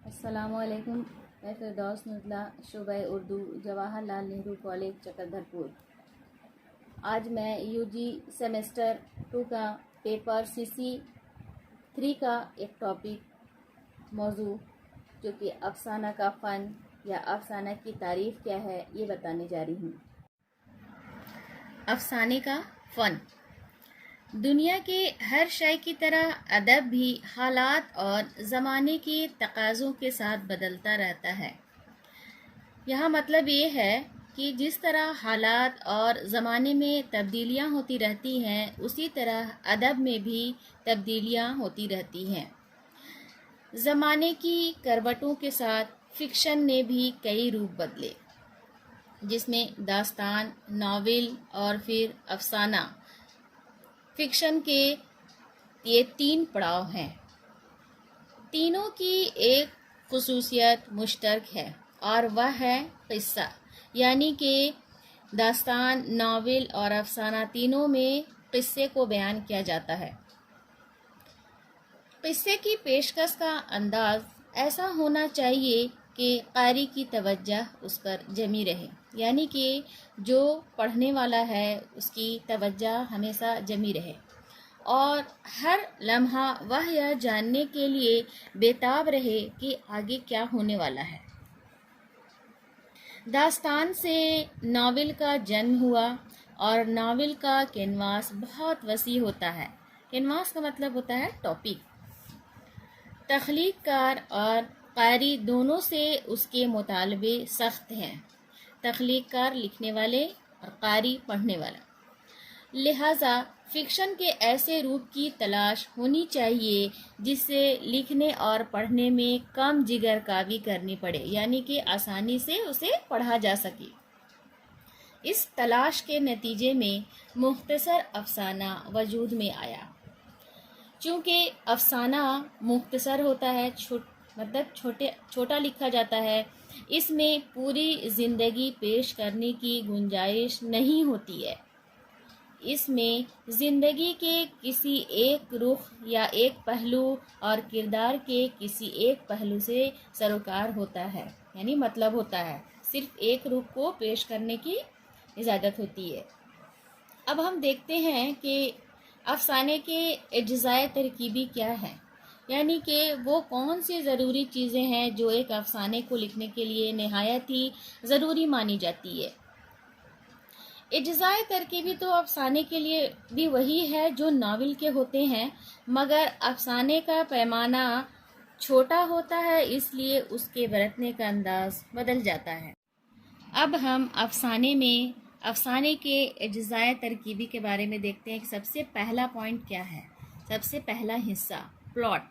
السلام علیکم. میں فردوس نزلہ شعبہ اردو جواہر لال نہرو کالج چکردھرپور. آج میں یو جی سیمسٹر 2 کا پیپر CC3 کا ایک ٹاپک موضوع جو کہ افسانہ کا فن یا افسانہ کی تعریف کیا ہے یہ بتانے جا رہی ہوں. افسانے کا فن. دنیا کے ہر شے کی طرح ادب بھی حالات اور زمانے کے تقاضوں کے ساتھ بدلتا رہتا ہے. یہاں مطلب یہ ہے کہ جس طرح حالات اور زمانے میں تبدیلیاں ہوتی رہتی ہیں اسی طرح ادب میں بھی تبدیلیاں ہوتی رہتی ہیں. زمانے کی کروٹوں کے ساتھ فکشن نے بھی کئی روپ بدلے، جس میں داستان، ناول اور پھر افسانہ. فکشن کے یہ 3 پڑاؤ ہیں. تینوں کی ایک خصوصیت مشترک ہے اور وہ ہے قصہ، یعنی کہ داستان، ناول اور افسانہ تینوں میں قصے کو بیان کیا جاتا ہے. قصے کی پیشکش کا انداز ایسا ہونا چاہیے کہ قاری کی توجہ اس پر جمی رہے، یعنی کہ جو پڑھنے والا ہے اس کی توجہ ہمیشہ جمی رہے اور ہر لمحہ وہ یہ جاننے کے لیے بےتاب رہے کہ آگے کیا ہونے والا ہے. داستان سے ناول کا جنم ہوا اور ناول کا کینواس بہت وسیع ہوتا ہے. کینواس کا مطلب ہوتا ہے ٹاپک. تخلیق کار اور قاری دونوں سے اس کے مطالبے سخت ہیں. تخلیق کار لکھنے والے اور قاری پڑھنے والا. لہٰذا فکشن کے ایسے روپ کی تلاش ہونی چاہیے جس سے لکھنے اور پڑھنے میں کم جگر کاوی کرنی پڑے، یعنی کہ آسانی سے اسے پڑھا جا سکے. اس تلاش کے نتیجے میں مختصر افسانہ وجود میں آیا. چونکہ افسانہ مختصر ہوتا ہے، چھوٹا لکھا جاتا ہے، اس میں پوری زندگی پیش کرنے کی گنجائش نہیں ہوتی ہے. اس میں زندگی کے کسی ایک رخ یا ایک پہلو اور کردار کے کسی ایک پہلو سے سروکار ہوتا ہے، یعنی مطلب ہوتا ہے. صرف ایک رخ کو پیش کرنے کی اجازت ہوتی ہے. اب ہم دیکھتے ہیں کہ افسانے کے اجزائے ترکیبی کیا ہیں، یعنی کہ وہ کون سی ضروری چیزیں ہیں جو ایک افسانے کو لکھنے کے لیے نہایت ہی ضروری مانی جاتی ہے. اجزائے ترکیبی تو افسانے کے لیے بھی وہی ہے جو ناول کے ہوتے ہیں، مگر افسانے کا پیمانہ چھوٹا ہوتا ہے، اس لیے اس کے برتنے کا انداز بدل جاتا ہے. اب ہم افسانے کے اجزائے ترکیبی کے بارے میں دیکھتے ہیں کہ سب سے پہلا پوائنٹ کیا ہے. سب سے پہلا حصہ پلاٹ.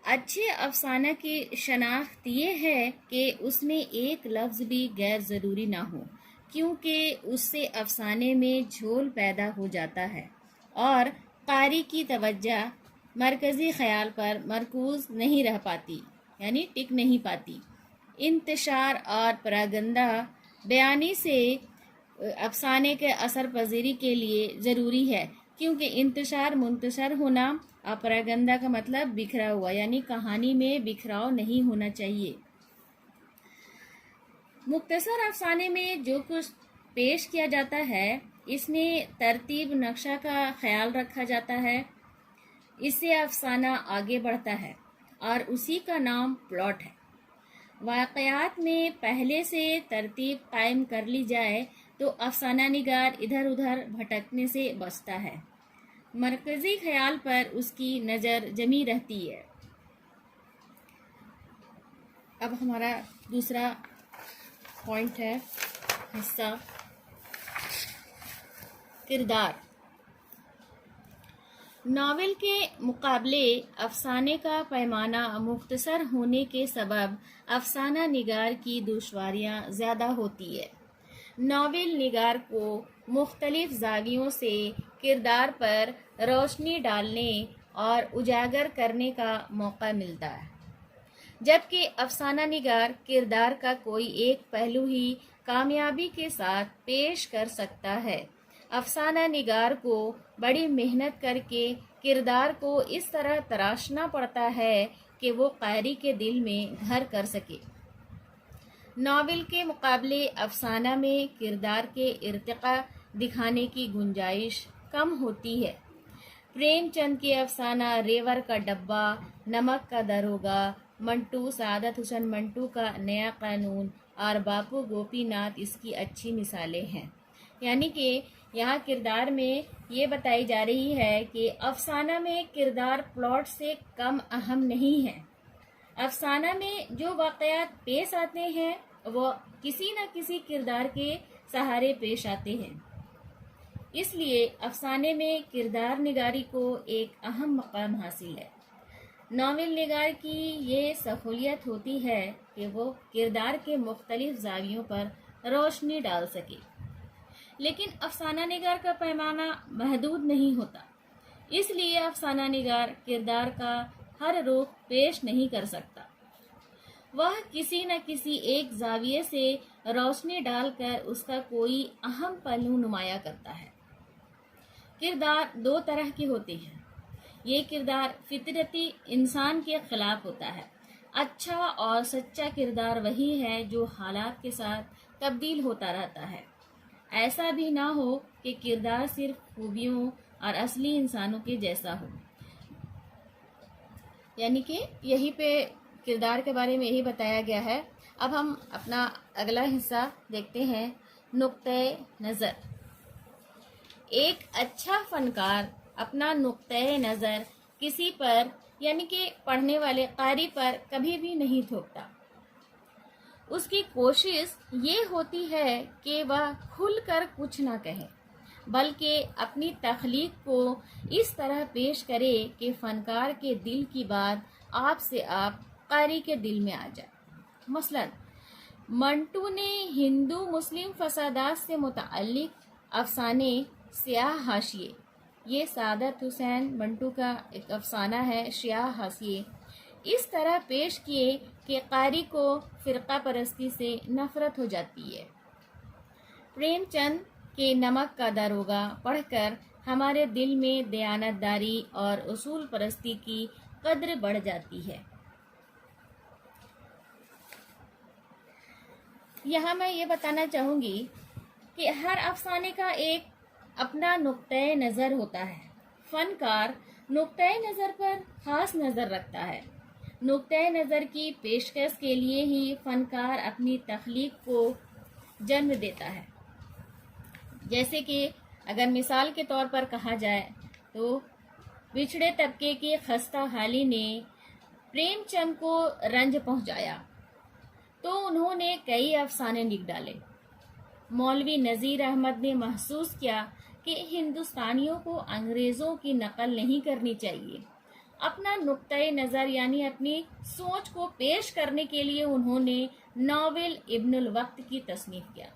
اچھے افسانہ کی شناخت یہ ہے کہ اس میں ایک لفظ بھی غیر ضروری نہ ہو، کیونکہ اس سے افسانے میں جھول پیدا ہو جاتا ہے اور قاری کی توجہ مرکزی خیال پر مرکوز نہیں رہ پاتی، یعنی ٹک نہیں پاتی. انتشار اور پراگندہ بیانی سے افسانے کے اثر پذیری کے لیے ضروری ہے، کیونکہ انتشار منتشر ہونا اور پراگندہ کا مطلب بکھرا ہوا، یعنی کہانی میں بکھراؤ نہیں ہونا چاہیے. مختصر افسانے میں جو کچھ پیش کیا جاتا ہے اس میں ترتیب نقشہ کا خیال رکھا جاتا ہے، اس سے افسانہ آگے بڑھتا ہے اور اسی کا نام پلاٹ ہے. واقعات میں پہلے سے ترتیب قائم کر لی جائے تو افسانہ نگار ادھر ادھر بھٹکنے سے بچتا ہے، مرکزی خیال پر اس کی نظر جمی رہتی ہے. اب ہمارا دوسرا پوائنٹ ہے حصہ کردار. ناول کے مقابلے افسانے کا پیمانہ مختصر ہونے کے سبب افسانہ نگار کی دشواریاں زیادہ ہوتی ہے. ناول نگار کو مختلف زاویوں سے کردار پر روشنی ڈالنے اور اجاگر کرنے کا موقع ملتا ہے، جبکہ افسانہ نگار کردار کا کوئی ایک پہلو ہی کامیابی کے ساتھ پیش کر سکتا ہے. افسانہ نگار کو بڑی محنت کر کے کردار کو اس طرح تراشنا پڑتا ہے کہ وہ قاری کے دل میں گھر کر سکے۔ ناول کے مقابلے افسانہ میں کردار کے ارتقاء دکھانے کی گنجائش کم ہوتی ہے۔ پریم چند کے افسانہ ریور کا ڈبہ، نمک کا داروغہ، منٹو، سعادت حسن منٹو کا نیا قانون اور باپو گوپی ناتھ اس کی اچھی مثالیں ہیں۔ یعنی کہ یہاں کردار میں یہ بتائی جا رہی ہے کہ افسانہ میں کردار پلاٹ سے کم اہم نہیں ہے۔ افسانہ میں جو واقعات پیش آتے ہیں وہ کسی نہ کسی کردار کے سہارے پیش آتے ہیں۔ اس لیے افسانے میں کردار نگاری کو ایک اہم مقام حاصل ہے۔ ناول نگار کی یہ سہولیت ہوتی ہے کہ وہ کردار کے مختلف زاویوں پر روشنی ڈال سکے، لیکن افسانہ نگار کا پیمانہ محدود نہیں ہوتا، اس لیے افسانہ نگار کردار کا ہر رخ پیش نہیں کر سکتا۔ وہ کسی نہ کسی ایک زاویے سے روشنی ڈال کر اس کا کوئی اہم پہلو نمایاں کرتا ہے۔ کردار دو طرح کے ہوتے ہیں۔ یہ کردار فطرتی انسان کے خلاف ہوتا ہے۔ اچھا اور سچا کردار وہی ہے جو حالات کے ساتھ تبدیل ہوتا رہتا ہے۔ ایسا بھی نہ ہو کہ کردار صرف خوبیوں اور اصلی انسانوں کے جیسا ہو۔ یعنی کہ یہی پہ کردار کے بارے میں یہی بتایا گیا ہے۔ اب ہم اپنا اگلا حصہ دیکھتے ہیں، نقطۂ نظر۔ ایک اچھا فنکار اپنا نقطۂ نظر کسی پر یعنی کہ پڑھنے والے قاری پر کبھی بھی نہیں تھوپتا۔ اس کی کوشش یہ ہوتی ہے کہ وہ کھل کر کچھ نہ کہے، بلکہ اپنی تخلیق کو اس طرح پیش کرے کہ فنکار کے دل کی بات آپ سے آپ قاری کے دل میں آ جائے۔ مثلا منٹو نے ہندو مسلم فسادات سے متعلق افسانے سیاہ حاشیے، یہ سعادت حسین منٹو کا ایک افسانہ ہے سیاہ حاشیے، اس طرح پیش کیے کہ قاری کو فرقہ پرستی سے نفرت ہو جاتی ہے۔ پریم چند کے نمک کا داروغہ پڑھ کر ہمارے دل میں دیانت داری اور اصول پرستی کی قدر بڑھ جاتی ہے۔ یہاں میں یہ بتانا چاہوں گی کہ ہر افسانے کا ایک اپنا نقطۂ نظر ہوتا ہے۔ فنکار نقطۂ نظر پر خاص نظر رکھتا ہے۔ نقطۂ نظر کی پیشکش کے لیے ہی فنکار اپنی تخلیق کو جنم دیتا ہے۔ جیسے کہ اگر مثال کے طور پر کہا جائے تو پچھڑے طبقے کی خستہ حالی نے پریم چند کو رنج پہنچایا تو انہوں نے کئی افسانے لکھ ڈالے۔ مولوی نذیر احمد نے محسوس کیا کہ ہندوستانیوں کو انگریزوں کی نقل نہیں کرنی چاہیے۔ اپنا نقطۂ نظر یعنی اپنی سوچ کو پیش کرنے کے لیے انہوں نے ناول ابن الوقت کی تصنیف کیا۔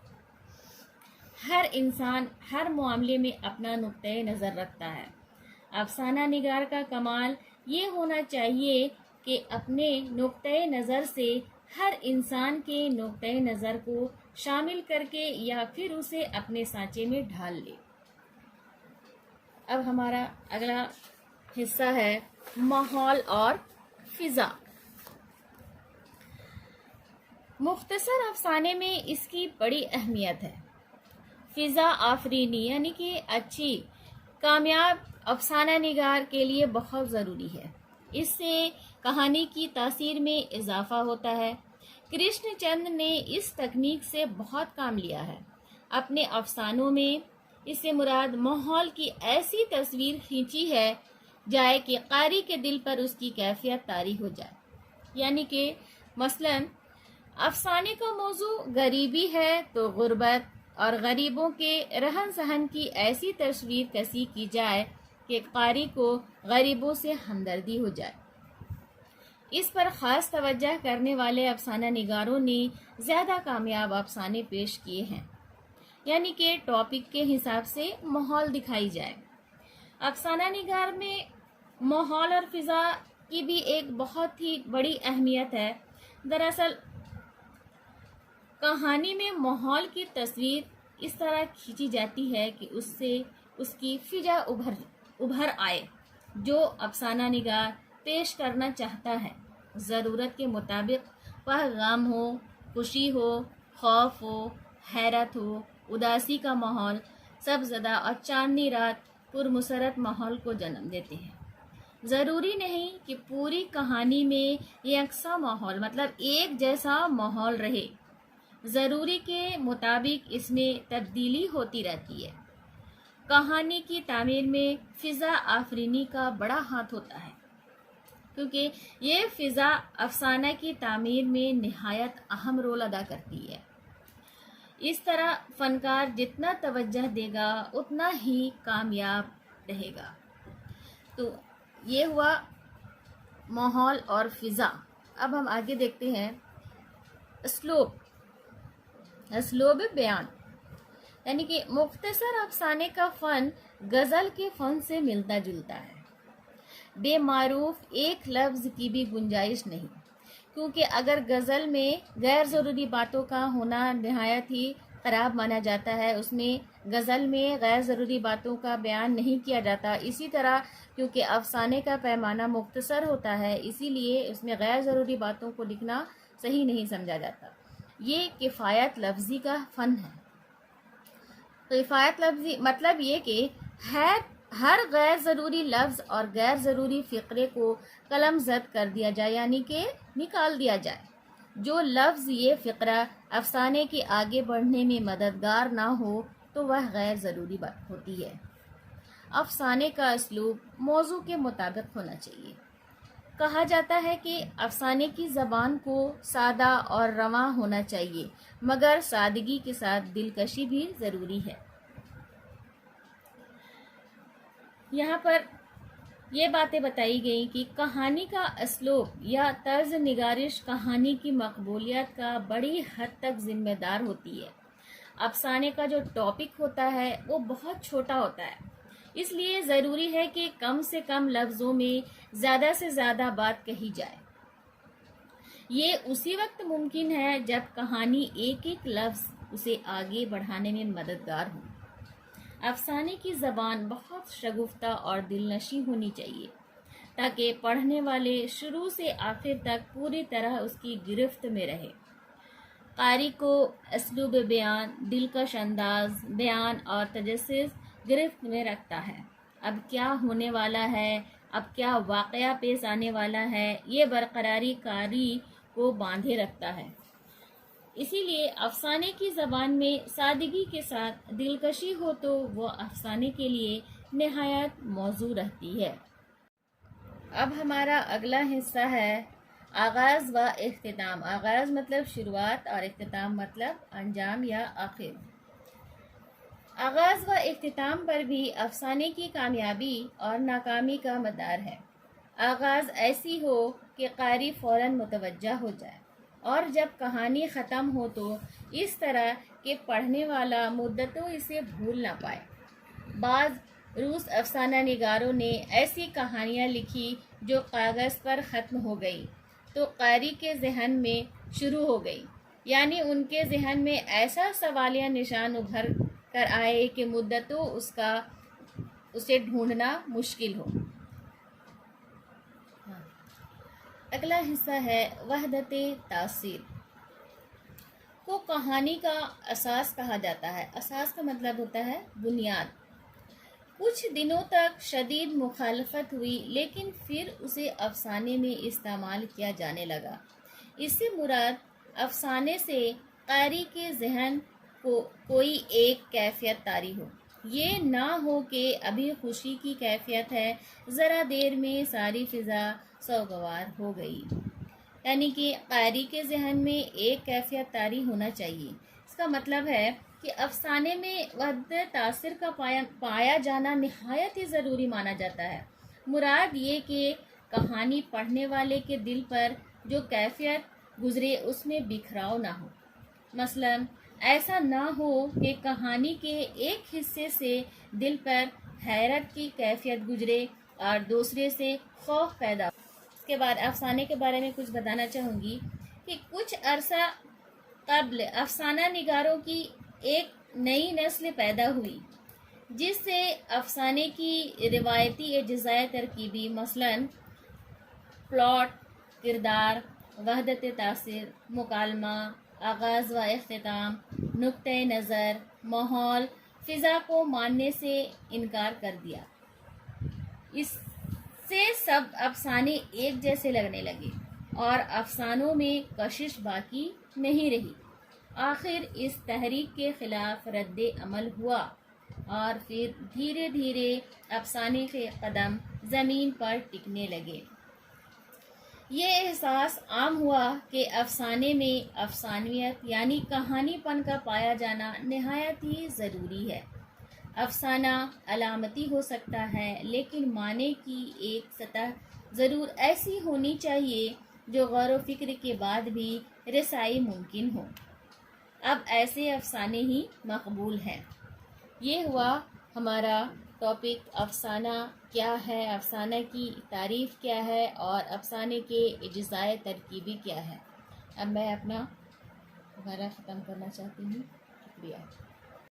ہر انسان ہر معاملے میں اپنا نقطۂ نظر رکھتا ہے۔ افسانہ نگار کا کمال یہ ہونا چاہیے کہ اپنے نقطۂ نظر سے ہر انسان کے نقطۂ نظر کو شامل کر کے یا پھر اسے اپنے سانچے میں ڈھال لے۔ اب ہمارا اگلا حصہ ہے ماحول اور فضا۔ مختصر افسانے میں اس کی بڑی اہمیت ہے۔ فضا آفرینی یعنی کہ اچھی کامیاب افسانہ نگار کے لیے بہت ضروری ہے۔ اس سے کہانی کی تاثیر میں اضافہ ہوتا ہے۔ کرشن چند نے اس تکنیک سے بہت کام لیا ہے۔ اپنے افسانوں میں اس سے مراد ماحول کی ایسی تصویر کھینچی ہے جائے کہ قاری کے دل پر اس کی کیفیت طاری ہو جائے۔ یعنی کہ مثلا افسانے کا موضوع غریبی ہے تو غربت اور غریبوں کے رہن سہن کی ایسی تصویر کشی کی جائے کہ قاری کو غریبوں سے ہمدردی ہو جائے۔ اس پر خاص توجہ کرنے والے افسانہ نگاروں نے زیادہ کامیاب افسانے پیش کیے ہیں۔ یعنی کہ ٹاپک کے حساب سے ماحول دکھائی جائے۔ افسانہ نگار میں ماحول اور فضا کی بھی ایک بہت ہی بڑی اہمیت ہے۔ دراصل کہانی میں ماحول کی تصویر اس طرح کھینچی جاتی ہے کہ اس سے اس کی فضا ابھر آئے جو افسانہ نگار پیش کرنا چاہتا ہے۔ ضرورت کے مطابق وہ غم ہو، خوشی ہو، خوف ہو، حیرت ہو، اداسی کا ماحول، سب زدہ اور چاندنی رات پرمسرت ماحول کو جنم دیتے ہیں۔ ضروری نہیں کہ پوری کہانی میں یکساں ماحول مطلب ایک جیسا ماحول رہے، ضروری کے مطابق اس میں تبدیلی ہوتی رہتی ہے۔ کہانی کی تعمیر میں فضا آفرینی کا بڑا ہاتھ ہوتا ہے، کیونکہ یہ فضا افسانہ کی تعمیر میں نہایت اہم رول ادا کرتی ہے۔ اس طرح فنکار جتنا توجہ دے گا اتنا ہی کامیاب رہے گا۔ تو یہ ہوا ماحول اور فضا۔ اب ہم آگے دیکھتے ہیں اسلوب بیان، یعنی کہ مختصر افسانے کا فن غزل کے فن سے ملتا جلتا ہے۔ بے معروف ایک لفظ کی بھی گنجائش نہیں، کیونکہ اگر غزل میں غیر ضروری باتوں کا ہونا نہایت ہی خراب مانا جاتا ہے، اس میں غزل میں غیر ضروری باتوں کا بیان نہیں کیا جاتا۔ اسی طرح کیونکہ افسانے کا پیمانہ مختصر ہوتا ہے، اسی لیے اس میں غیر ضروری باتوں کو لکھنا صحیح نہیں سمجھا جاتا۔ یہ کفایت لفظی کا فن ہے۔ کفایت لفظی مطلب یہ کہ ہر غیر ضروری لفظ اور غیر ضروری فقرے کو قلم زد کر دیا جائے، یعنی کہ نکال دیا جائے۔ جو لفظ یہ فقرہ افسانے کے آگے بڑھنے میں مددگار نہ ہو تو وہ غیر ضروری بات ہوتی ہے۔ افسانے کا اسلوب موضوع کے مطابق ہونا چاہیے۔ کہا جاتا ہے کہ افسانے کی زبان کو سادہ اور رواں ہونا چاہیے، مگر سادگی کے ساتھ دلکشی بھی ضروری ہے۔ یہاں پر یہ باتیں بتائی گئی کہ کہانی کا اسلوب یا طرز نگارش کہانی کی مقبولیت کا بڑی حد تک ذمہ دار ہوتی ہے۔ افسانے کا جو ٹاپک ہوتا ہے وہ بہت چھوٹا ہوتا ہے، اس لیے ضروری ہے کہ کم سے کم لفظوں میں زیادہ سے زیادہ بات کہی جائے۔ یہ اسی وقت ممکن ہے جب کہانی ایک ایک لفظ اسے آگے بڑھانے میں مددگار ہو۔ افسانے کی زبان بہت شگفتہ اور دلنشیں ہونی چاہیے تاکہ پڑھنے والے شروع سے آخر تک پوری طرح اس کی گرفت میں رہے۔ قاری کو اسلوب بیان، دلکش انداز بیان اور تجسس گرفت میں رکھتا ہے۔ اب کیا ہونے والا ہے، اب کیا واقعہ پیش آنے والا ہے، یہ برقراری قاری کو باندھے رکھتا ہے۔ اسی لیے افسانے کی زبان میں سادگی کے ساتھ دلکشی ہو تو وہ افسانے کے لیے نہایت موزوں رہتی ہے۔ اب ہمارا اگلا حصہ ہے آغاز و اختتام۔ آغاز مطلب شروعات اور اختتام مطلب انجام یا آخر۔ آغاز و اختتام پر بھی افسانے کی کامیابی اور ناکامی کا مدار ہے۔ آغاز ایسی ہو کہ قاری فوراً متوجہ ہو جائے، اور جب کہانی ختم ہو تو اس طرح کہ پڑھنے والا مدتوں اسے بھول نہ پائے۔ بعض روس افسانہ نگاروں نے ایسی کہانیاں لکھی جو کاغذ پر ختم ہو گئی تو قاری کے ذہن میں شروع ہو گئی، یعنی ان کے ذہن میں ایسا سوالیہ نشان ابھر کر آئے کہ مدتوں اسے ڈھونڈنا مشکل ہو۔ اگلا حصہ ہے وحدت تاثیر کو کہانی کا اساس کہا جاتا ہے۔ اساس کا مطلب ہوتا ہے بنیاد۔ کچھ دنوں تک شدید مخالفت ہوئی، لیکن پھر اسے افسانے میں استعمال کیا جانے لگا۔ اس سے مراد افسانے سے قاری کے ذہن کو کوئی ایک کیفیت طاری ہو۔ یہ نہ ہو کہ ابھی خوشی کی کیفیت ہے، ذرا دیر میں ساری فضا سوگوار ہو گئی، یعنی کہ قاری کے ذہن میں ایک کیفیت طاری ہونا چاہیے۔ اس کا مطلب ہے کہ افسانے میں وحدت تاثر کا پایا جانا نہایت ہی ضروری مانا جاتا ہے۔ مراد یہ کہ کہانی پڑھنے والے کے دل پر جو کیفیت گزرے اس میں بکھراؤ نہ ہو۔ مثلا ایسا نہ ہو کہ کہانی کے ایک حصے سے دل پر حیرت کی کیفیت گزرے اور دوسرے سے خوف پیدا ہو۔ اس کے بعد افسانے کے بارے میں کچھ بتانا چاہوں گی کہ کچھ عرصہ قبل افسانہ نگاروں کی ایک نئی نسل پیدا ہوئی جس سے افسانے کی روایتی اجزائے ترکیبی، مثلا پلاٹ، کردار، وحدت تاثر، مکالمہ، آغاز و اختتام، نقطۂ نظر، ماحول، فضا کو ماننے سے انکار کر دیا۔ اس سے سب افسانے ایک جیسے لگنے لگے اور افسانوں میں کشش باقی نہیں رہی۔ آخر اس تحریک کے خلاف رد عمل ہوا اور پھر دھیرے دھیرے افسانے کے قدم زمین پر ٹکنے لگے۔ یہ احساس عام ہوا کہ افسانے میں افسانویت یعنی کہانی پن کا پایا جانا نہایت ہی ضروری ہے۔ افسانہ علامتی ہو سکتا ہے لیکن معنی کی ایک سطح ضرور ایسی ہونی چاہیے جو غور و فکر کے بعد بھی رسائی ممکن ہو۔ اب ایسے افسانے ہی مقبول ہیں۔ یہ ہوا ہمارا ٹاپک افسانہ کیا ہے، افسانہ کی تعریف کیا ہے اور افسانے کے اجزائے ترکیبی کیا ہے۔ اب میں اپنا مبارہ ختم کرنا چاہتی ہوں۔ شکریہ۔